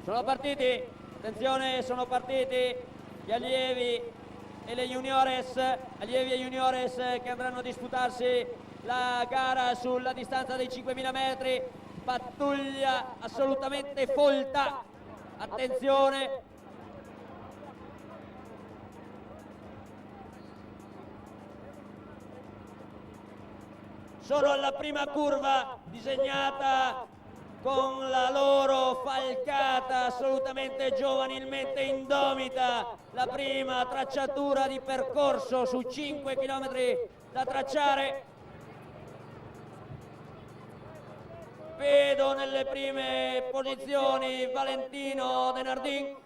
Sono partiti, attenzione, sono partiti gli allievi e le juniores, allievi e juniores che andranno a disputarsi la gara sulla distanza dei 5.000 metri, pattuglia assolutamente folta, attenzione. Sono alla prima curva disegnata con la loro falcata assolutamente giovanilmente indomita, la prima tracciatura di percorso su 5 km da tracciare. Vedo nelle prime posizioni Valentino Denardin.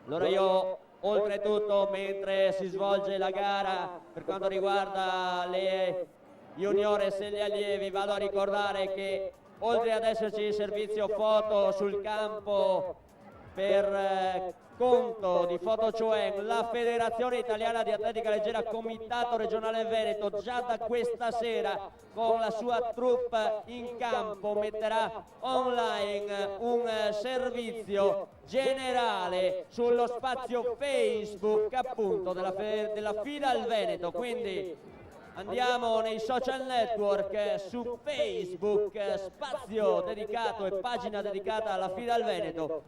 Allora io, oltretutto, mentre si svolge la gara per quanto riguarda le juniores e gli allievi, vado a ricordare che oltre ad esserci servizio foto sul campo per conto di Fotochoen, la Federazione Italiana di Atletica Leggera Comitato Regionale Veneto già da questa sera con la sua troupe in campo metterà online un servizio generale sullo spazio Facebook appunto della FIDAL Veneto, quindi andiamo nei social network, su Facebook, spazio dedicato e pagina dedicata alla FIDAL Veneto,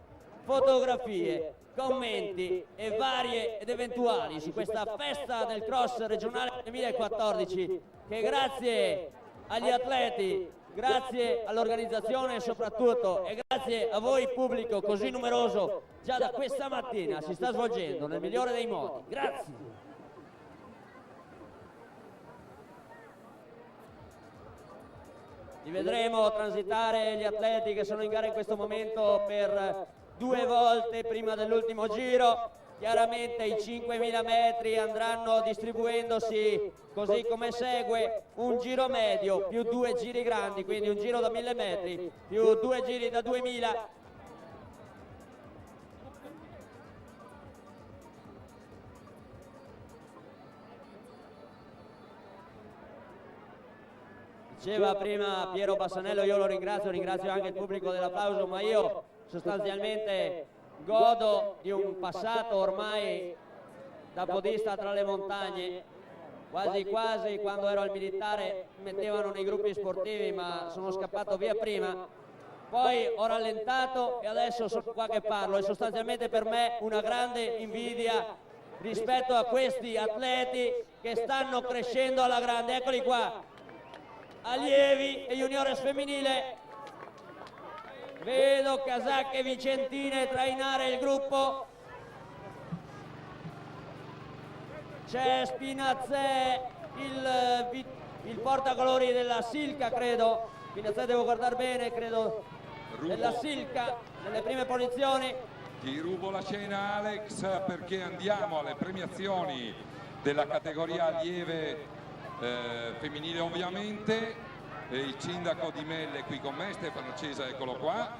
fotografie, commenti e varie ed eventuali su questa festa del cross regionale 2014 che grazie agli atleti, grazie all'organizzazione soprattutto e grazie a voi pubblico così numeroso già da questa mattina si sta svolgendo nel migliore dei modi. Grazie. Li vedremo transitare gli atleti che sono in gara in questo momento per 2 volte prima dell'ultimo giro. Chiaramente i 5.000 metri andranno distribuendosi così come segue: un giro medio più 2 giri grandi, quindi un giro da 1.000 metri più 2 giri da 2.000. Diceva prima Piero Bassanello, io lo ringrazio anche il pubblico dell'applauso, ma io sostanzialmente godo di un passato ormai da podista tra le montagne. Quasi quasi quando ero al militare mi mettevano nei gruppi sportivi, ma sono scappato via prima. Poi ho rallentato e adesso sono qua che parlo. È sostanzialmente per me una grande invidia rispetto a questi atleti che stanno crescendo alla grande. Eccoli qua, allievi e juniores femminile. Vedo casacche vicentine trainare il gruppo. C'è Spinazzè, il portacolori della Silca, credo. Spinazzè, devo guardare bene, credo della Silca, nelle prime posizioni. Ti rubo la scena, Alex, perché andiamo alle premiazioni della categoria allieve femminile, ovviamente. Il sindaco di Melle è qui con me, Stefano Cesa, eccolo qua.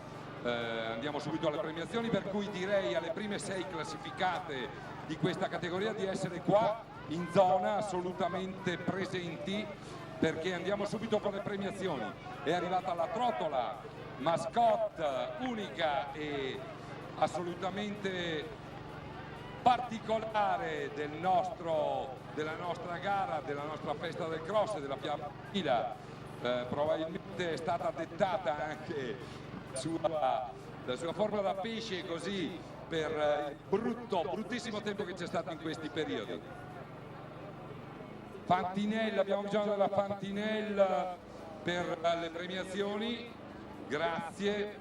Andiamo subito alle premiazioni, per cui direi alle prime 6 classificate di questa categoria di essere qua in zona assolutamente presenti, perché andiamo subito con le premiazioni. È arrivata la trottola, mascotte unica e assolutamente particolare della nostra gara, della nostra festa del cross, della Fiamma Fila. Probabilmente è stata dettata anche la sua forma da pesce, così, per il bruttissimo tempo che c'è stato in questi periodi. Fantinella, abbiamo bisogno della Fantinella per le premiazioni, grazie.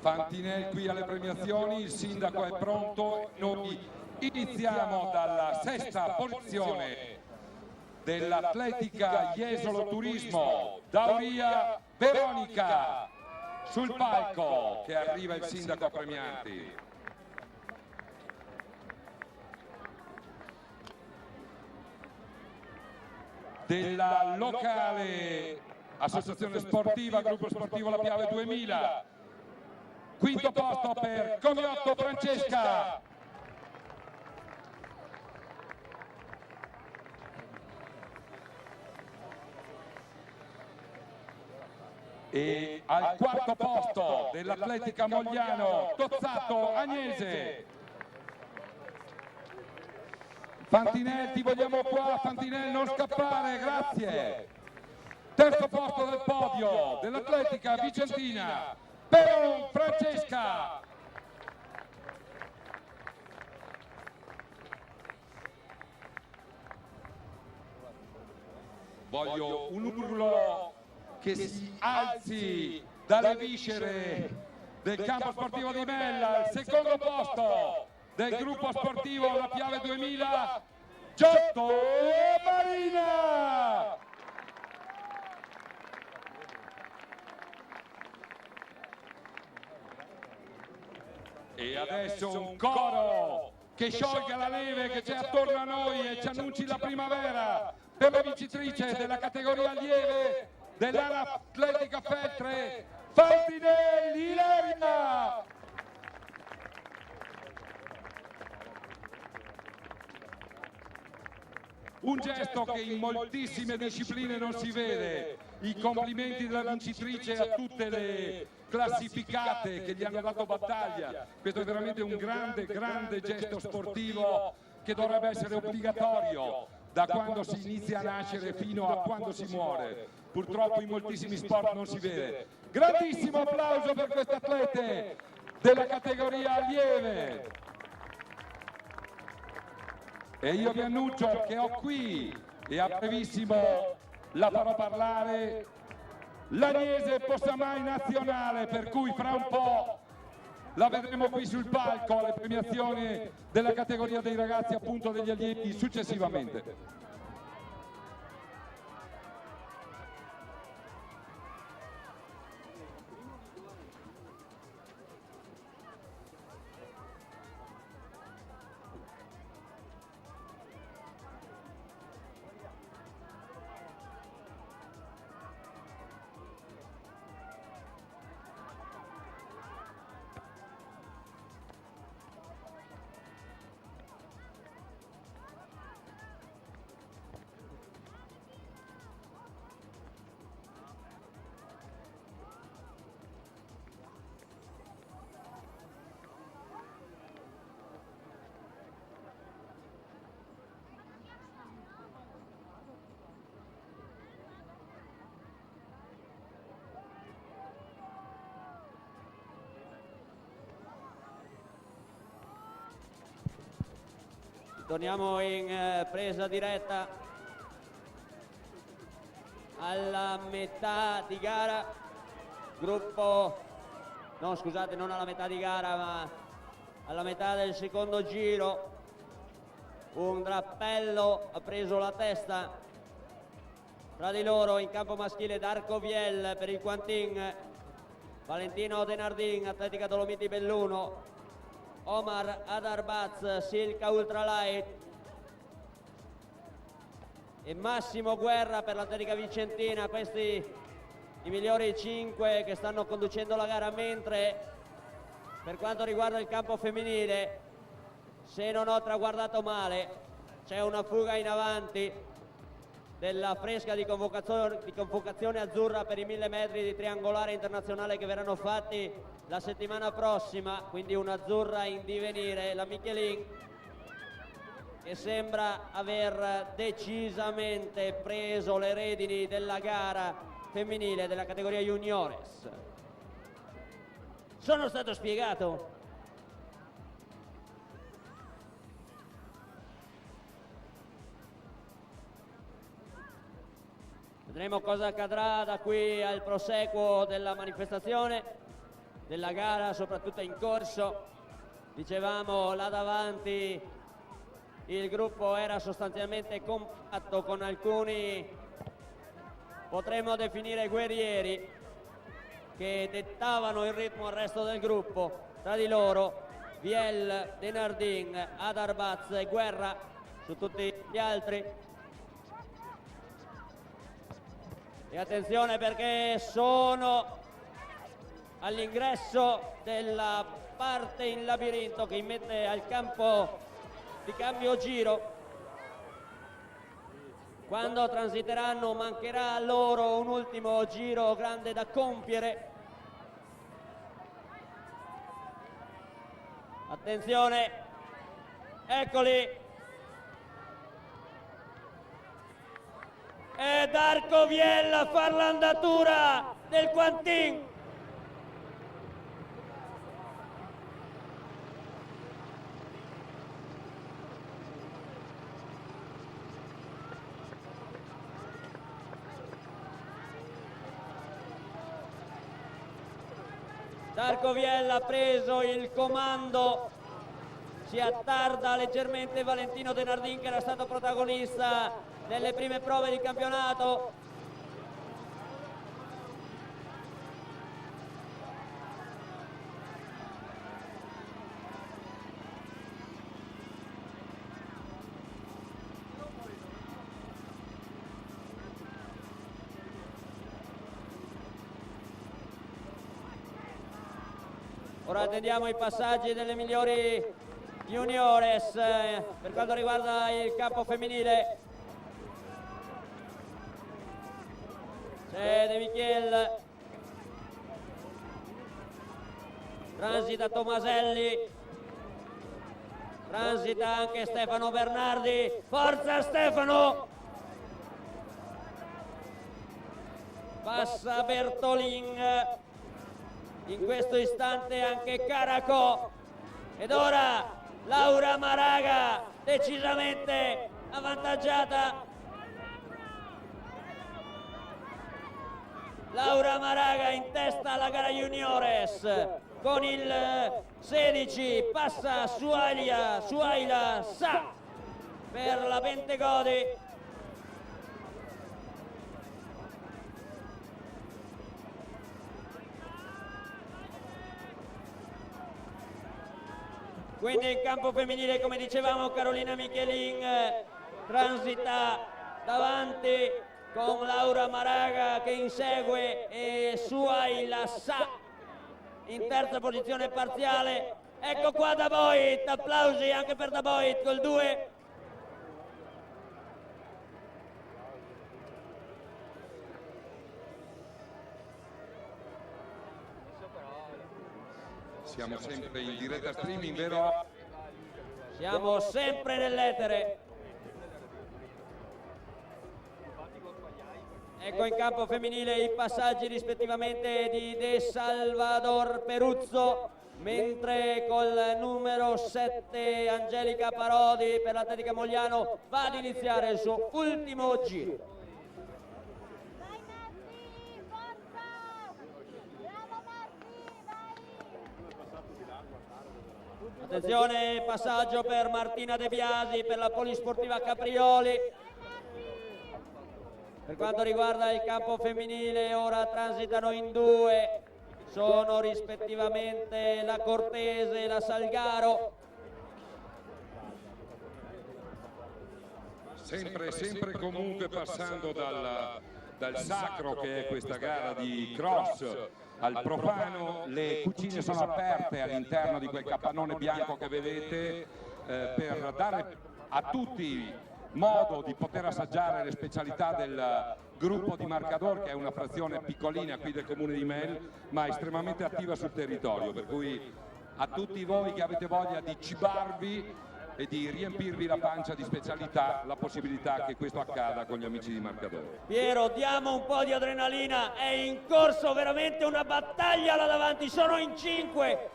Fantinella qui alle premiazioni, il sindaco è pronto, noi iniziamo dalla 6ª posizione dell'Atletica Jesolo Turismo, Dauria Veronica, sul palco che arriva il sindaco a premiarti. della locale associazione sportiva, gruppo sportivo La Piave 2000. Quinto posto per Comiotto Francesca. E al quarto posto dell'Atletica Mogliano Tozzato Agnese. Fantinel, ti vogliamo qua, Fantinel, non scappare, grazie. Terzo posto del podio dell'Atletica Vicentina, Peron Francesca. Voglio un urlo che si alzi dalle viscere del campo sportivo di Mella, al secondo posto del gruppo sportivo La Piave 2000, Giotto Marina. E adesso un coro che sciolga la neve che c'è attorno a noi e ci annunci la primavera per la vincitrice della categoria allieve dell'Ara Atletica Feltre, Fantinelli Ilaria. Un gesto che in moltissime discipline non si vede. I complimenti della vincitrice a tutte le classificate che gli hanno dato battaglia. Questo è veramente un grande gesto sportivo che dovrebbe essere obbligatorio da quando si inizia a nascere fino a quando si muore. Purtroppo in moltissimi sport non si vede. Grandissimo applauso per queste atlete della categoria allieve. E io vi annuncio che ho qui, e a brevissimo la farò parlare, l'Agnese Possamai nazionale, per cui fra un po' la vedremo qui sul palco alle premiazioni della categoria dei ragazzi, appunto degli allievi, successivamente. Torniamo in presa diretta alla metà di gara, gruppo, no scusate, non alla metà di gara ma alla metà del secondo giro. Un drappello ha preso la testa tra di loro in campo maschile. Darko Viel per il Quantin, Valentino Denardin Atletica Dolomiti Belluno, Omar Adarbaz Silca Ultralight e Massimo Guerra per l'Atletica Vicentina. Questi i migliori 5 che stanno conducendo la gara, mentre per quanto riguarda il campo femminile, se non ho traguardato male, c'è una fuga in avanti della fresca di convocazione azzurra per i 1000 metri di triangolare internazionale che verranno fatti la settimana prossima, quindi un'azzurra in divenire, la Michelin, che sembra aver decisamente preso le redini della gara femminile della categoria juniores. Sono stato spiegato? Vedremo cosa accadrà da qui al proseguo della manifestazione, della gara, soprattutto in corso. Dicevamo, là davanti il gruppo era sostanzialmente compatto, con alcuni potremmo definire guerrieri che dettavano il ritmo al resto del gruppo. Tra di loro Viel, Denardin, Adarbaz e Guerra su tutti gli altri. E attenzione perché sono all'ingresso della parte in labirinto che immette al campo di cambio giro. Quando transiteranno mancherà loro un ultimo giro grande da compiere. Attenzione, eccoli. È Darko Viel a far l'andatura del Quantin. Darko Viel ha preso il comando, si attarda leggermente Valentino De Nardin che era stato protagonista nelle prime prove di campionato. Ora attendiamo i passaggi delle migliori juniores per quanto riguarda il campo femminile. C'è De Michiel, transita Tomaselli, transita anche Stefano Bernardi. Forza Stefano! Passa Bertolin. In questo istante anche Caracò ed ora Laura Maraga decisamente avvantaggiata. Laura Maraga in testa alla gara juniores con il 16, passa Suaila Sa per la Bentegodi. Quindi in campo femminile, come dicevamo, Carolina Michelin transita davanti con Laura Maraga che insegue e Suaila Sa in terza posizione parziale. Ecco qua Daboit, applausi anche per Daboit col 2. Siamo sempre in diretta streaming, vero? Siamo sempre nell'etere. Ecco in campo femminile i passaggi rispettivamente di De Salvador Peruzzo, mentre col numero 7 Angelica Parodi per l'Atletica Mogliano va ad iniziare il suo ultimo giro. Attenzione, passaggio per Martina De Biasi per la Polisportiva Caprioli. Per quanto riguarda il campo femminile, ora transitano in 2, sono rispettivamente la Cortese e la Salgaro. Sempre comunque passando dal sacro che è questa gara di cross al profano. Le cucine sono aperte all'interno di quel capannone bianco che vedete per dare a tutti modo di poter assaggiare le specialità del gruppo di Marcador, che è una frazione piccolina qui del comune di Mel ma estremamente attiva sul territorio, per cui a tutti voi che avete voglia di cibarvi e di riempirvi la pancia di specialità, la possibilità che questo accada con gli amici di Marcador. Piero, diamo un po' di adrenalina, è in corso veramente una battaglia là davanti, sono in 5,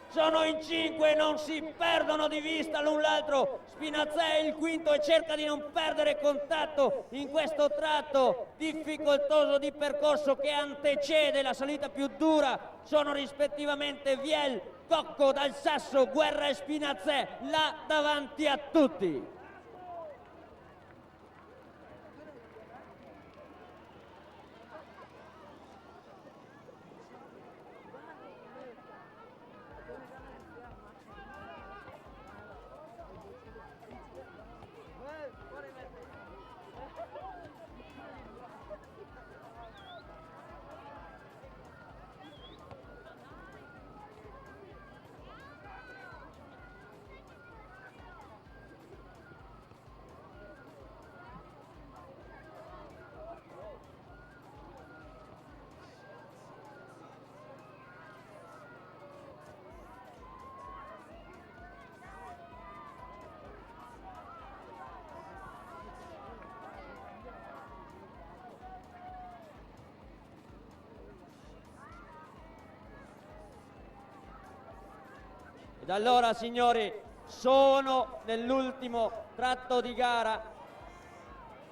non si perdono di vista l'un l'altro. Spinazzè è il quinto e cerca di non perdere contatto in questo tratto difficoltoso di percorso che antecede la salita più dura. Sono rispettivamente Viel, Cocco dal Sasso, Guerra e Spinazzè là davanti a tutti. Ed allora, signori, sono nell'ultimo tratto di gara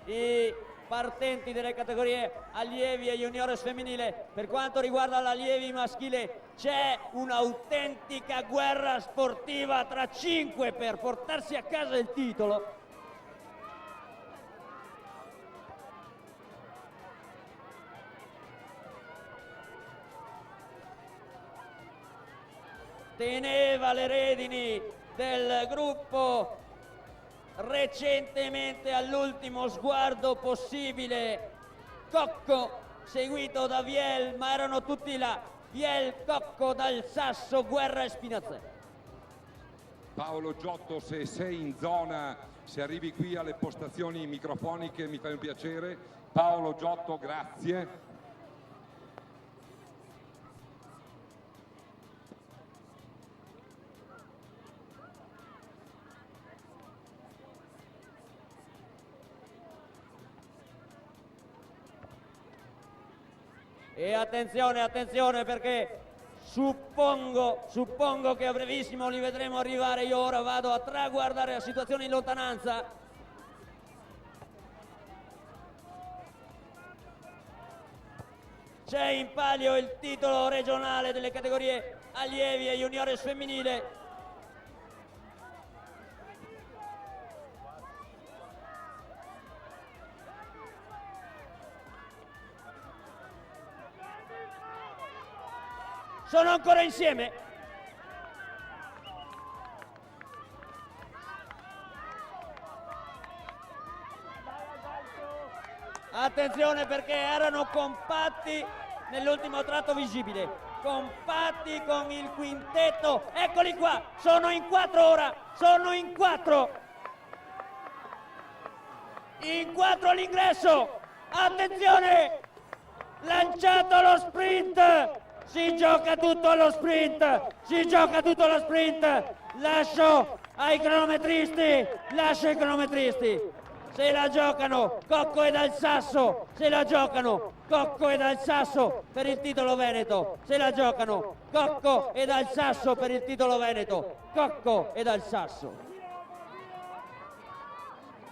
i partenti delle categorie allievi e juniores femminile. Per quanto riguarda l'allievi maschile c'è un'autentica guerra sportiva tra 5 per portarsi a casa il titolo. Teneva le redini del gruppo recentemente all'ultimo sguardo possibile Cocco, seguito da Viel, ma erano tutti là. Viel, Cocco, Dal Sasso, Guerra e Spinazzelli. Paolo Giotto, se sei in zona, se arrivi qui alle postazioni microfoniche mi fai un piacere. Paolo Giotto, grazie. E attenzione, attenzione, perché suppongo che a brevissimo li vedremo arrivare. Io ora vado a traguardare la situazione in lontananza. C'è in palio il titolo regionale delle categorie allievi e juniores femminile. Sono ancora insieme. Attenzione, perché erano compatti nell'ultimo tratto visibile. Compatti con il quintetto. Eccoli qua, sono in 4 ora. Sono in 4. In 4 all'ingresso. Attenzione. Lanciato lo sprint. Si gioca tutto allo sprint, si gioca tutto allo sprint. Lascio ai cronometristi, se la giocano Cocco e Dal Sasso, se la giocano Cocco e Dal Sasso per il titolo veneto, se la giocano Cocco e Dal Sasso per il titolo veneto, Cocco e Dal Sasso.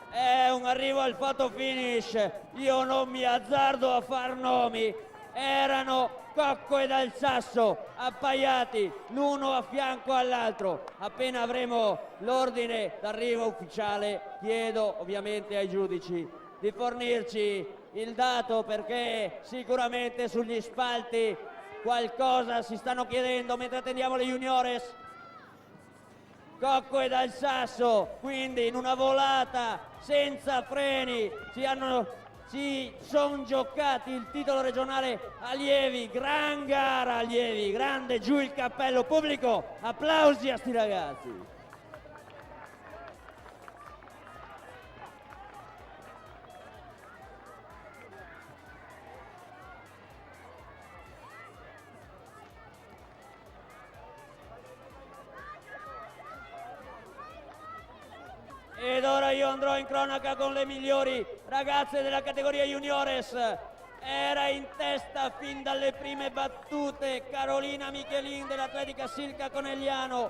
È un arrivo al photo finish, io non mi azzardo a far nomi, erano Cocco e Dal Sasso appaiati l'uno a fianco all'altro. Appena avremo l'ordine d'arrivo ufficiale chiedo ovviamente ai giudici di fornirci il dato, perché sicuramente sugli spalti qualcosa si stanno chiedendo mentre attendiamo le juniores. Cocco e Dal Sasso quindi in una volata senza freni si sono giocati il titolo regionale allievi. Gran gara allievi, grande, giù il cappello. Pubblico, applausi a sti ragazzi. Ed ora io andrò in cronaca con le migliori ragazze della categoria juniores. Era in testa fin dalle prime battute Carolina Michelin dell'Atletica Silca Conegliano,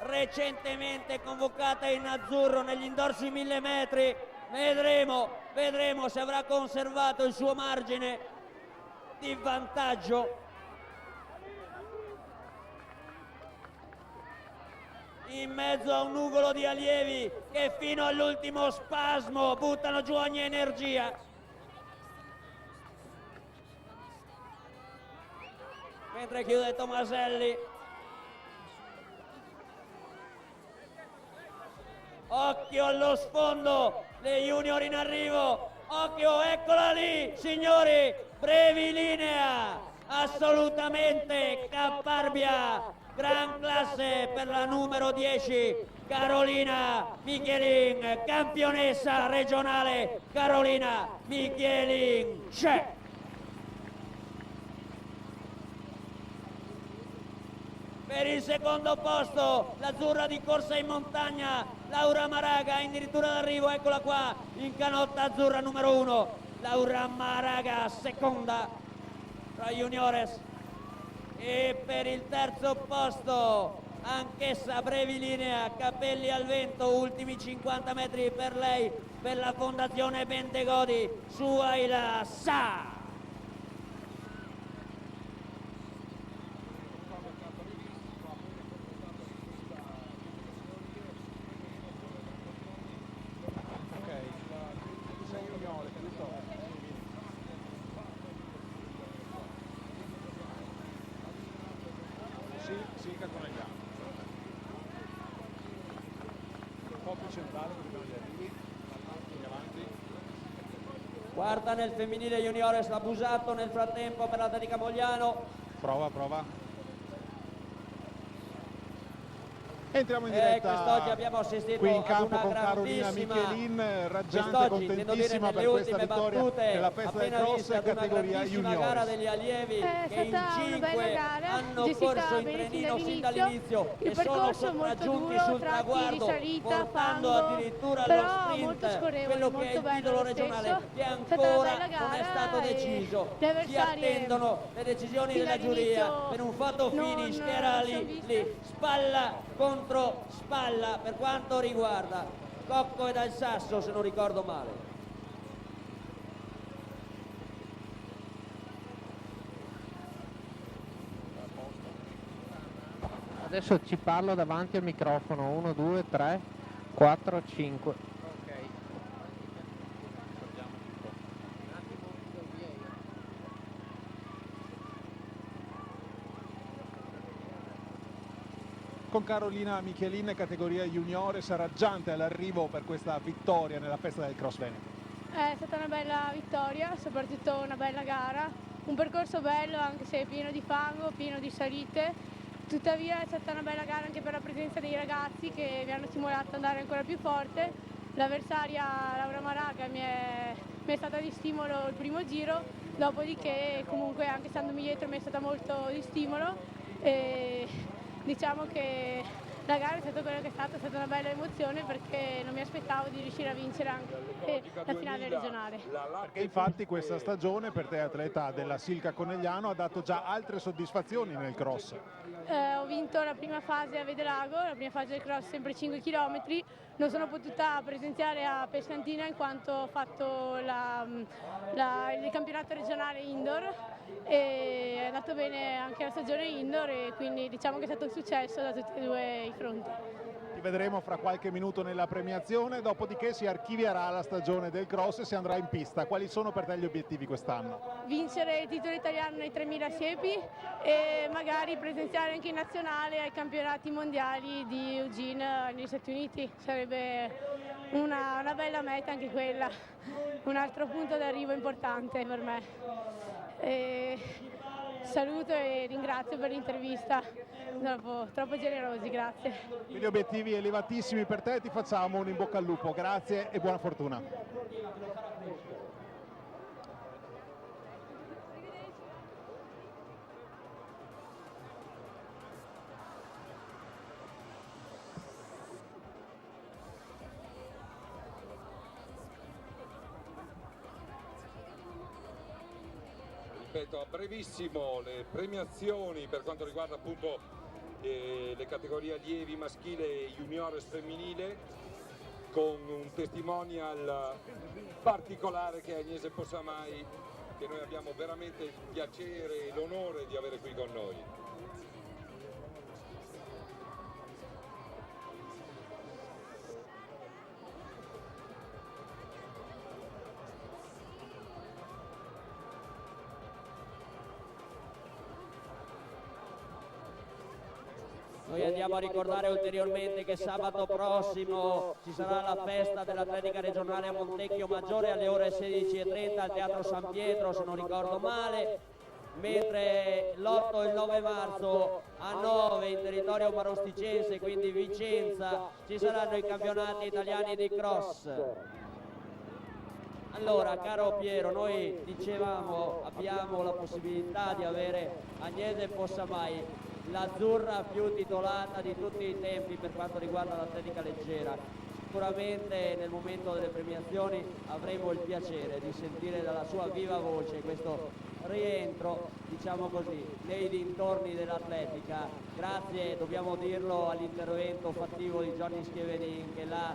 recentemente convocata in azzurro negli indoor sui 1000 metri. Vedremo se avrà conservato il suo margine di vantaggio. In mezzo a un nuvolo di allievi che fino all'ultimo spasmo buttano giù ogni energia. Mentre chiude Tomaselli. Occhio allo sfondo, le junior in arrivo. Occhio, eccola lì, signori, brevilinea, assolutamente caparbia. Gran classe per la numero 10, Carolina Michelin, campionessa regionale Carolina Michelin. C'è! Per il secondo posto l'azzurra di corsa in montagna, Laura Maraga, addirittura d'arrivo, eccola qua, in canotta azzurra numero 1, Laura Maraga, seconda tra juniores. E per il terzo posto anch'essa brevilinea, capelli al vento, ultimi 50 metri per lei, per la Fondazione Bentegodi, Suhaila Sa. Silca Conegliano, un po' più centrale per gli arrivi, avanti. Quarta nel femminile juniores la Busato, nel frattempo per l'Atletica Mogliano. Prova. Entriamo in diretta. Quest'oggi abbiamo assistito qui in campo ad con una Carolina grandissima, Michelin, raggiante, contentissima per questa vittoria nella festa del cross in categoria juniores. Gara degli allievi che in 5 hanno corso in trenino sin dall'inizio e sono sopraggiunti sul traguardo, portando addirittura allo sprint quello che è il titolo regionale che ancora non è stato deciso. Si attendono le decisioni della giuria per un photo finish che era lì, spalla contro spalla per quanto riguarda Cocco e Dal Sasso, se non ricordo male. Adesso ci parlo davanti al microfono. 1, 2, 3, 4, 5. Con Carolina Michelin, categoria juniores, raggiante all'arrivo per questa vittoria nella festa del cross Veneto. È stata una bella vittoria, soprattutto una bella gara, un percorso bello anche se pieno di fango, pieno di salite, tuttavia è stata una bella gara anche per la presenza dei ragazzi che mi hanno stimolato ad andare ancora più forte. L'avversaria Laura Maraga mi è stata di stimolo il primo giro, dopodiché comunque anche standomi dietro mi è stata molto di stimolo e diciamo che la gara è stata quello che è stata una bella emozione perché non mi aspettavo di riuscire a vincere anche la finale regionale. Perché infatti questa stagione per te atleta della Silca Conegliano ha dato già altre soddisfazioni nel cross. Ho vinto la prima fase a Vedelago, la prima fase del cross sempre 5 km, non sono potuta presenziare a Pescantina in quanto ho fatto il campionato regionale indoor e è andato bene anche la stagione indoor e quindi diciamo che è stato un successo da tutti e due i fronti. Ti vedremo fra qualche minuto nella premiazione, dopodiché si archivierà la stagione del cross e si andrà in pista. Quali sono per te gli obiettivi quest'anno? Vincere il titolo italiano nei 3000 siepi e magari presenziare anche in nazionale ai campionati mondiali di Eugene negli Stati Uniti. Sarebbe una bella meta anche quella, un altro punto d'arrivo importante per me. Saluto e ringrazio per l'intervista, troppo generosi, grazie. Gli obiettivi elevatissimi per te, ti facciamo un in bocca al lupo, grazie e buona fortuna. Ripeto, a brevissimo le premiazioni per quanto riguarda appunto le categorie allievi maschile e juniores femminile, con un testimonial particolare che è Agnese Possamai, che noi abbiamo veramente il piacere e l'onore di avere qui con noi. Noi andiamo a ricordare ulteriormente che sabato prossimo ci sarà la festa dell'atletica regionale a Montecchio Maggiore alle ore 16:30 al Teatro San Pietro, se non ricordo male, mentre l'8 e il 9 marzo a Nove in territorio marosticense, quindi Vicenza, ci saranno i campionati italiani di cross. Allora, caro Piero, noi dicevamo abbiamo la possibilità di avere Agnese Possamai, l'azzurra più titolata di tutti i tempi per quanto riguarda l'atletica leggera. Sicuramente nel momento delle premiazioni avremo il piacere di sentire dalla sua viva voce questo rientro, diciamo così, nei dintorni dell'atletica, grazie, dobbiamo dirlo, all'intervento fattivo di Johnny Schievenin che l'ha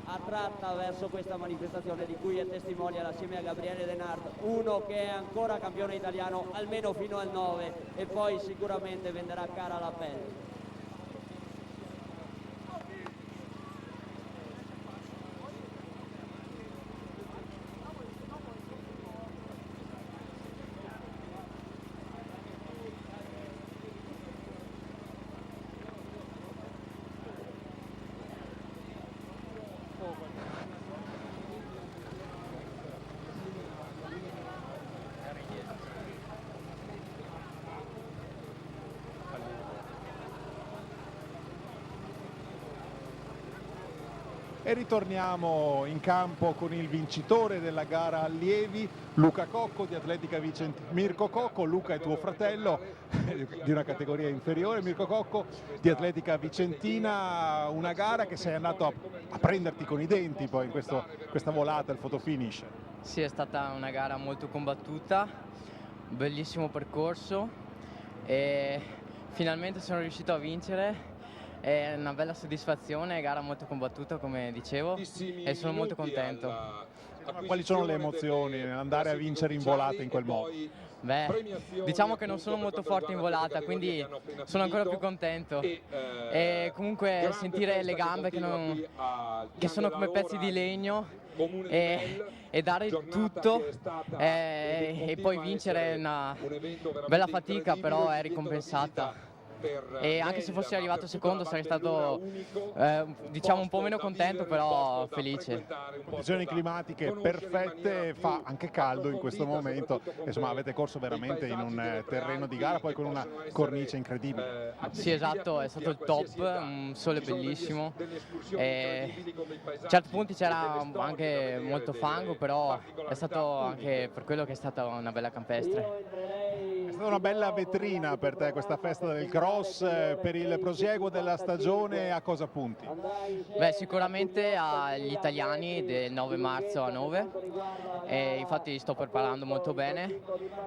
attratta verso questa manifestazione di cui è testimonial assieme a Gabriele Denard, uno che è ancora campione italiano almeno fino al 9 e poi sicuramente venderà cara la pelle. E ritorniamo in campo con il vincitore della gara allievi, Luca Cocco di Atletica Vicentina. Mirko Cocco, Luca è tuo fratello di una categoria inferiore. Mirko Cocco di Atletica Vicentina, una gara che sei andato a prenderti con i denti poi in questa volata, il fotofinish. Sì, è stata una gara molto combattuta, bellissimo percorso e finalmente sono riuscito a vincere. È una bella soddisfazione, gara molto combattuta come dicevo e sono molto contento. Quali sono le emozioni nell'andare a vincere in volata in quel modo? Beh, diciamo che non sono molto forte in volata, quindi sono ancora più contento. E comunque sentire le gambe che sono come pezzi di legno e dare tutto e poi vincere è una bella fatica, però è ricompensata. E anche se fossi arrivato secondo sarei stato diciamo un po' meno contento, però felice. Condizioni climatiche perfette, fa anche caldo in questo momento, insomma avete corso veramente in un terreno di gara poi con una cornice incredibile. Sì, esatto, è stato il top, un sole bellissimo e a certi punti c'era anche molto fango, però è stato anche per quello che è stata una bella campestre. È stata una bella vetrina per te questa festa del cross, per il prosieguo della stagione a cosa punti? Beh, sicuramente agli italiani del 9 marzo a 9, e infatti sto preparando molto bene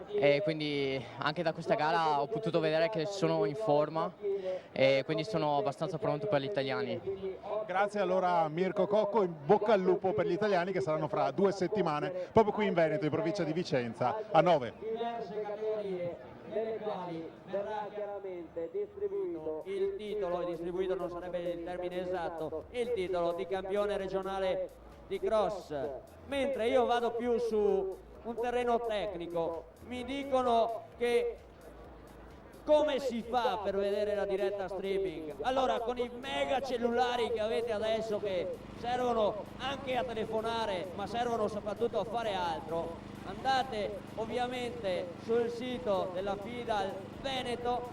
e quindi anche da questa gara ho potuto vedere che sono in forma e quindi sono abbastanza pronto per gli italiani. Grazie allora a Mirko Cocco, in bocca al lupo per gli italiani che saranno fra 2 settimane proprio qui in Veneto, in provincia di Vicenza, a 9. Diverse categorie nelle quali verrà chiaramente distribuito il titolo, distribuito non sarebbe il termine esatto, il titolo di campione regionale di cross, mentre io vado più su un terreno tecnico. Mi dicono che come si fa per vedere la diretta streaming? Allora, con i mega cellulari che avete adesso, che servono anche a telefonare ma servono soprattutto a fare altro, andate ovviamente sul sito della FIDAL Veneto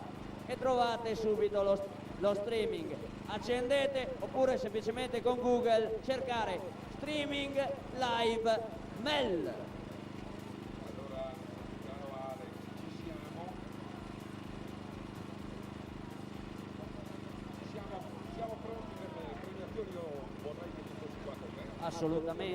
e trovate subito lo streaming. Accendete oppure semplicemente con Google cercare streaming live MEL. Allora, caro Alex, ci siamo. Siamo pronti per le premiazioni, io vorrei che tu fossi qua con me. Assolutamente.